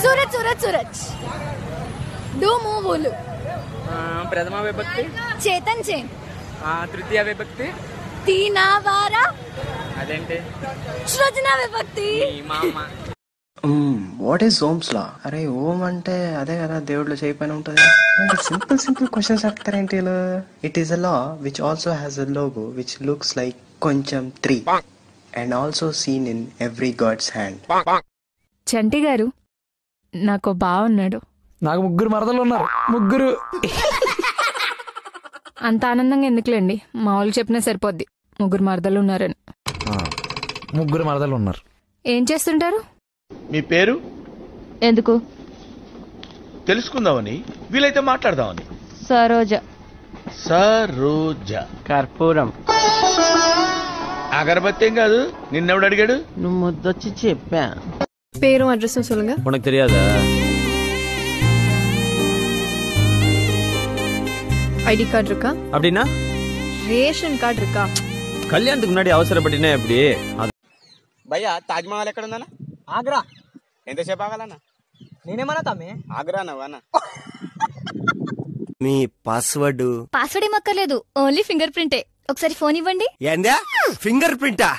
Suraj Suraj Suraj do मूवुलु प्रथमा विभक्ति चेतन chain तृतीय विभक्ति तीनावारा अदेंटे सृजना विभक्ति मामा వాట్ ఈస్ ఓమ్స్ లా? అరే ఓం అంటే అదే కదా దేవుళ్ళు చేయపైన ఉంటది. సింపుల్ సింపుల్ క్వశ్చన్స్ అడుగుతారేంటి వీళ్ళు? It is a law which also has a logo which looks like కొంచెం 3 and also seen in every god's hand. Chanti గారు, నాకు బావున్నాడు. నాకు 3 మరదలు ఉన్నారు. 3. అంత ఆనందంగా ఎందుకులేండి, మా వాళ్ళు చెప్పినా సరిపోద్ది 3 మరదలు ఉన్నారని. 3 మరదలు ఉన్నారు. ఏం చేస్తుంటారు? మీ పేరు ఎందుకు తెలుసుకుందామని, వీలైతే మాట్లాడదామని. సరోజ. సరోజ. కర్పూరం. అగరబత్తి ఏం కాదు, నిన్నెవడు అడిగాడు? నువ్వు ముద్దొచ్చి చెప్పా. పేరు అడ్రస్ சொல்லுங்க. உனக்கு தெரியாதா? ஐடி கார்டு இருக்கா? அப்படின்னா ரேஷன் கார்டு இருக்கா? கல்யாணத்துக்கு முன்னாடி அவசரப்பட்டினா எப்படி? భయ్యా తాజ్ మహల్ ఎక్కడ ఉందన్న? ఆగ్రా. ఎంతసేపు ఆగాలన్న? నేనేమన్నా తమ్మి? ఆగ్రా నవ్వన్న. మీ పాస్వర్డ్ పాస్వర్డ్ ఏమక్కర్లేదు, ఓన్లీ ఫింగర్ ప్రింటే. ఒకసారి ఫోన్ ఇవ్వండి. ఏందా ఫింగర్ ప్రింటా?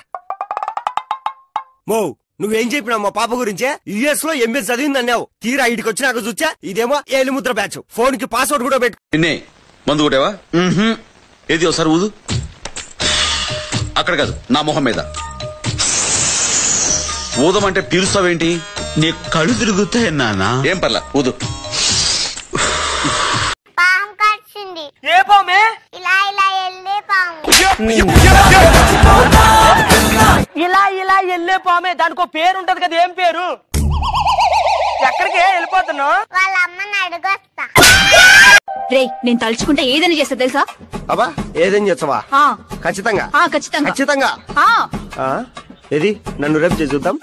మో నువ్వేం చెప్పినావు మా పాప గురించే? యుఎస్ లో ఎంఏ చదివింది అన్నావు, తీరా ఇడికి వచ్చినాక చూచా ఇదేమో ఏలిముద్ర బ్యాచ్. ఫోన్ కి పాస్వర్డ్ కూడా పెట్టు. మందు కొట్టేవా? ఏది ఒకసారి ఊదు. అక్కడ కాదు, నా మొహం మీద ఊదమంటే పీలుస్తావేంటి? నీ కళ్ళు తిరుగుతాయి నానా. ఏం పర్లా, ఊదు. పాము కరిచింది. ఏ పామే? ఇలా ఇలా ఎల్లే పాము. ఇలా ఇలా ఎల్లే పామే, దానికి ఒక పేరు ఉంటది కదా, ఏం పేరు? ఎక్కడికి వెళ్ళిపోతున్నావు? వాళ్ళ అమ్మని అడుగొస్తా. రే, నేను తలుచుకుంటే ఏదైనా చేస్తా తెలుసా? అబ్బా ఏదేం చేస్తావా? ఖచ్చితంగా ఖచ్చితంగా ఖచ్చితంగా. ఏది నన్ను రేపు చేసి చూద్దాం.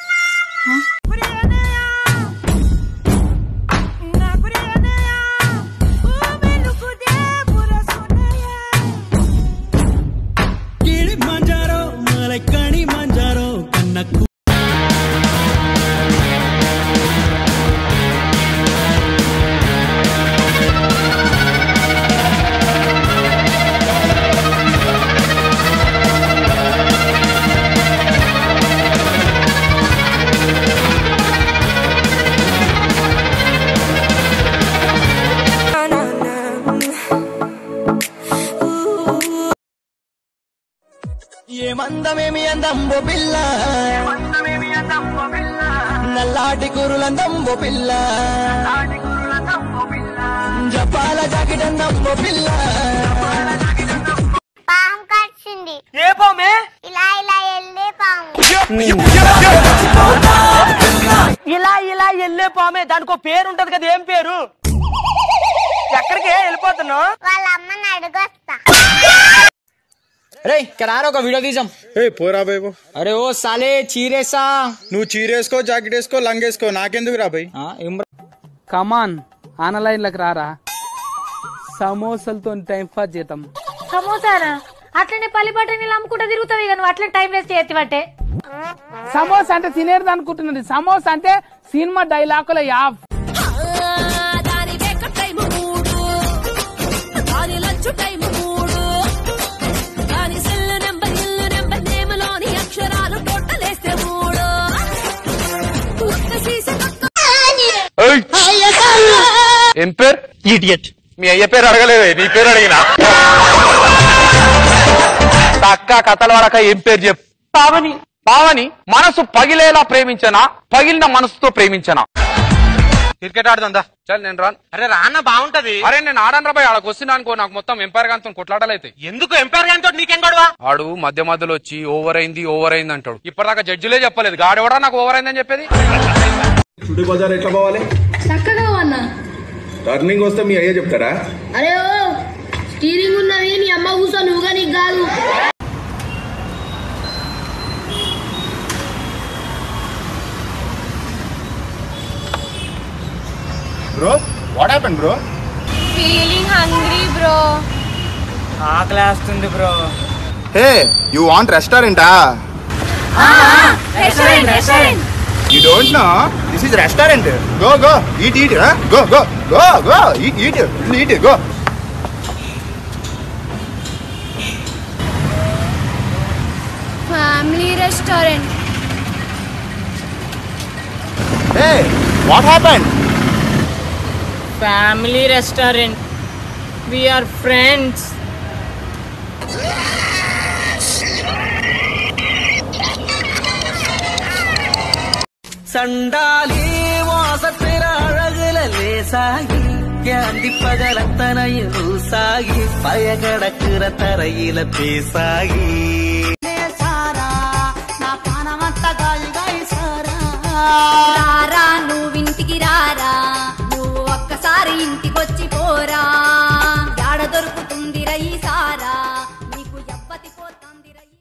ఏమందమేమి అందంబో పిల్ల, నల్లాటి కురులందంబో పిల్ల, జపాల జాకెటందంబో పిల్ల. పాము కరిచింది. ఏ పామే? ఇలా ఇలా ఎల్లే పాము. ఇలా ఇలా ఎల్లే పామే, దానికి ఒక పేరు ఉంటది కదా, ఏం పేరు? ఎక్కడికి వెళ్ళిపోతున్నావు? వాళ్ళ అమ్మని అడుగొస్తా. రే ఇక్కడ ఒక వీడియో తీసాం. పోరా బాబు. అరే ఓ సాలే చీరేసా. నువ్వు చీరేసుకో, జాకెట్ వేసుకో, లంగేసుకో, నాకెందుకు రా బాయ్? కమాన్ ఆన్లైన్ లకు రారా, సమోసాలతో టైం పాస్ చేద్దాం. సమోసారా? అట్లనే పల్లిపట్ట నీళ్ళు అమ్ముకుంటా తిరుగుతావు, నువ్వు అట్లనే టైం వేస్ట్ చేయబట్టే. సమోసా అంటే తినేది అనుకుంటున్నది, సమోసా అంటే సినిమా డైలాగుల యాప్. ఏం పేరు? ఇడియట్. మీ అయ్య పేరు అడగలేదే, నీ పేరు అడిగినా. అక్క కథలు వాడక ఏం పేరు చెప్పు. పావని. పావని మనసు పగిలేలా ప్రేమించనా, పగిలిన మనసుతో ప్రేమించనా? క్రికెట్ ఆడుతుందా? చల్ నేను రాను. అరే రాన్న బాగుంటది. అరే నేను ఆడను రాబాయ్, ఆడకు వస్తున్నా అనుకో, నాకు మొత్తం ఎంపైర్ గాంతో కొట్లాడాలైతే. ఎందుకు ఎంపైర్ గాంతో నీకేం గొడవ? ఆడు మధ్య మధ్యలో వచ్చి ఓవర్ అయింది అంటాడు. ఇప్పటిదాకా జడ్జిలే చెప్పలేదు, గాడెవడా నాకు ఓవర్ అయిందని చెప్పేది. చుడి బజార్ ఎట్లా పోవాలి? చక్కగా అన్నా. టర్నింగ్ వస్తే మీ అయ్యే చెప్తారా? అరే ఓ స్టీరింగ్ ఉన్నది, నీ అమ్మ కూర్చో, నువ్వుగా నీకు కాదు. Bro what happened bro? Feeling hungry bro. ఆకలేస్తుంది బ్రో. హే యు వాంట్ రెస్టారెంటా? Restaurant. You don't know? This is restaurant. Go go eat eat go go go go eat eat eat go. Family restaurant. Hey what happened? Family restaurant. We are friends. சண்டாலி வாசத்தில அழகுல லேசாகி ஏந்தி பகலத்தனையும் லூசாகி பய கடக்குற தரையில பேசாகி